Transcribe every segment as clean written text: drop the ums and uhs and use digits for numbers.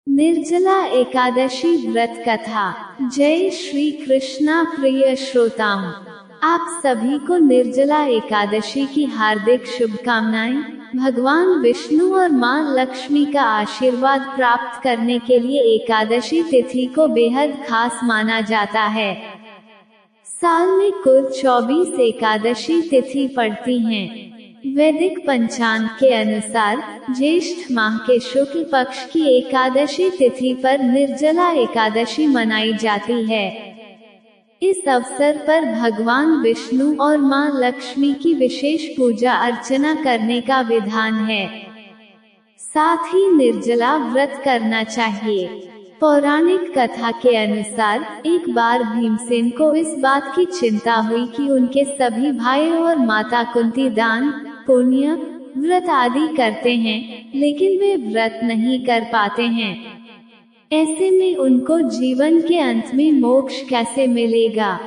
निर्जला एकादशी व्रत कथा। जय श्री कृष्णा। प्रिय श्रोताओं, आप सभी को निर्जला एकादशी की हार्दिक शुभकामनाएं। भगवान विष्णु और मां लक्ष्मी का आशीर्वाद प्राप्त करने के लिए एकादशी तिथि को बेहद खास माना जाता है। साल में कुल 24 एकादशी तिथि पड़ती हैं। वैदिक पंचांग के अनुसार ज्येष्ठ माह के शुक्ल पक्ष की एकादशी तिथि पर निर्जला एकादशी मनाई जाती है। इस अवसर पर भगवान विष्णु और मां लक्ष्मी की विशेष पूजा अर्चना करने का विधान है। साथ ही निर्जला व्रत करना चाहिए। पौराणिक कथा के अनुसार एक बार भीमसेन को इस बात की चिंता हुई कि उनके सभी भाई और माता कुंती दान, पुण्य, व्रत आदि करते हैं, लेकिन वे व्रत नहीं कर पाते हैं। ऐसे में उनको जीवन के अंत में मोक्ष कैसे मिलेगा?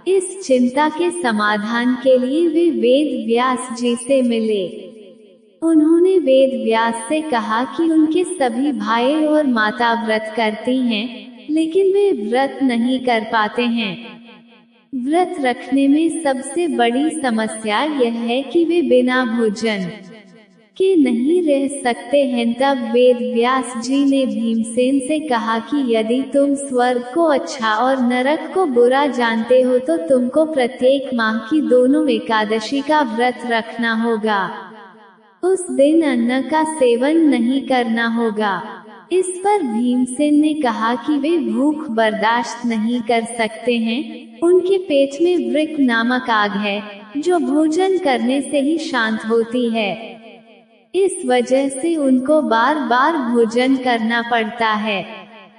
इस चिंता के समाधान के लिए वे वेद व्यास जी से मिले। उन्होंने वेद व्यास से कहा कि उनके सभी भाई और माता व्रत करती हैं, लेकिन वे व्रत नहीं कर पाते हैं। व्रत रखने में सबसे बड़ी समस्या यह है कि वे बिना भोजन के नहीं रह सकते हैं। तब वेद व्यास जी ने भीमसेन से कहा कि यदि तुम स्वर्ग को अच्छा और नरक को बुरा जानते हो तो तुमको प्रत्येक माह की दोनों एकादशी का व्रत रखना होगा। उस दिन अन्न का सेवन नहीं करना होगा। इस पर भीमसेन ने कहा कि वे भूख बर्दाश्त नहीं कर सकते हैं। उनके पेट में वृक्क नामक आग है, जो भोजन करने से ही शांत होती है। इस वजह से उनको बार बार भोजन करना पड़ता है।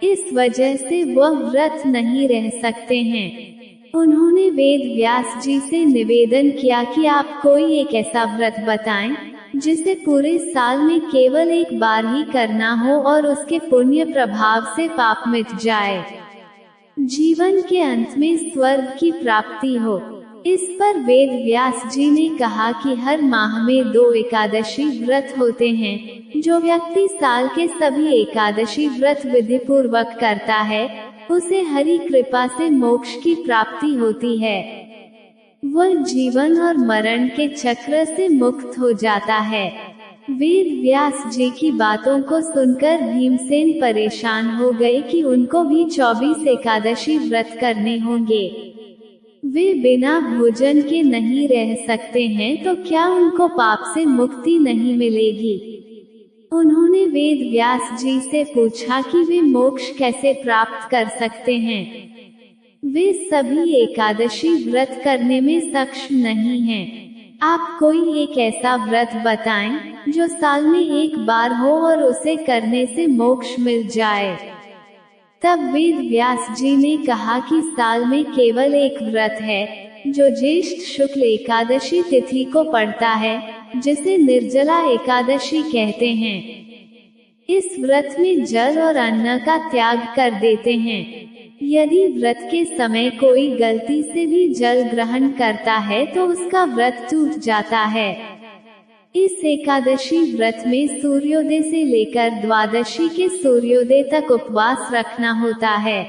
इस वजह से वह व्रत नहीं रह सकते हैं। उन्होंने वेद व्यास जी से निवेदन किया कि आप कोई एक ऐसा व्रत बताएं जिसे पूरे साल में केवल एक बार ही करना हो और उसके पुण्य प्रभाव से पाप मिट जाए, जीवन के अंत में स्वर्ग की प्राप्ति हो। इस पर वेद व्यास जी ने कहा कि हर माह में 2 एकादशी व्रत होते हैं। जो व्यक्ति साल के सभी एकादशी व्रत विधि पूर्वक करता है, उसे हरि कृपा से मोक्ष की प्राप्ति होती है। वह जीवन और मरण के चक्र से मुक्त हो जाता है। वेद व्यास जी की बातों को सुनकर भीमसेन परेशान हो गए कि उनको भी 24 एकादशी व्रत करने होंगे। वे बिना भोजन के नहीं रह सकते हैं, तो क्या उनको पाप से मुक्ति नहीं मिलेगी? उन्होंने वेद व्यास जी से पूछा कि वे मोक्ष कैसे प्राप्त कर सकते हैं। वे सभी एकादशी व्रत करने में सक्षम नहीं हैं। आप कोई एक ऐसा व्रत बताएं जो साल में एक बार हो और उसे करने से मोक्ष मिल जाए। तब वेद व्यास जी ने कहा कि साल में केवल एक व्रत है, जो ज्येष्ठ शुक्ल एकादशी तिथि को पड़ता है, जिसे निर्जला एकादशी कहते हैं। इस व्रत में जल और अन्न का त्याग कर देते हैं। यदि व्रत के समय कोई गलती से भी जल ग्रहण करता है तो उसका व्रत टूट जाता है। इस एकादशी व्रत में सूर्योदय से लेकर द्वादशी के सूर्योदय तक उपवास रखना होता है।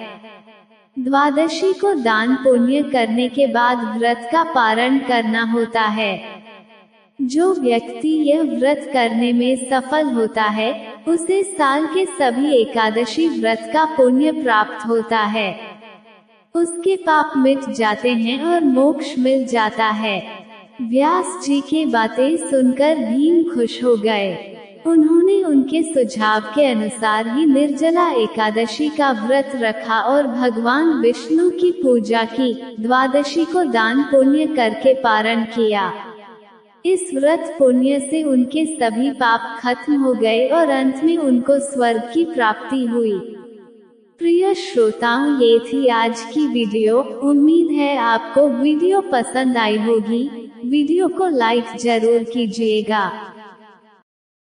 द्वादशी को दान पुण्य करने के बाद व्रत का पारण करना होता है। जो व्यक्ति यह व्रत करने में सफल होता है, उसे साल के सभी एकादशी व्रत का पुण्य प्राप्त होता है। उसके पाप मिट जाते हैं और मोक्ष मिल जाता है। व्यास जी की बातें सुनकर भीम खुश हो गए। उन्होंने उनके सुझाव के अनुसार ही निर्जला एकादशी का व्रत रखा और भगवान विष्णु की पूजा की। द्वादशी को दान पुण्य करके पारण किया। इस व्रत पुण्य से उनके सभी पाप खत्म हो गए और अंत में उनको स्वर्ग की प्राप्ति हुई। प्रिय श्रोताओं, ये थी आज की वीडियो। उम्मीद है आपको वीडियो पसंद आई होगी। वीडियो को लाइक जरूर कीजिएगा।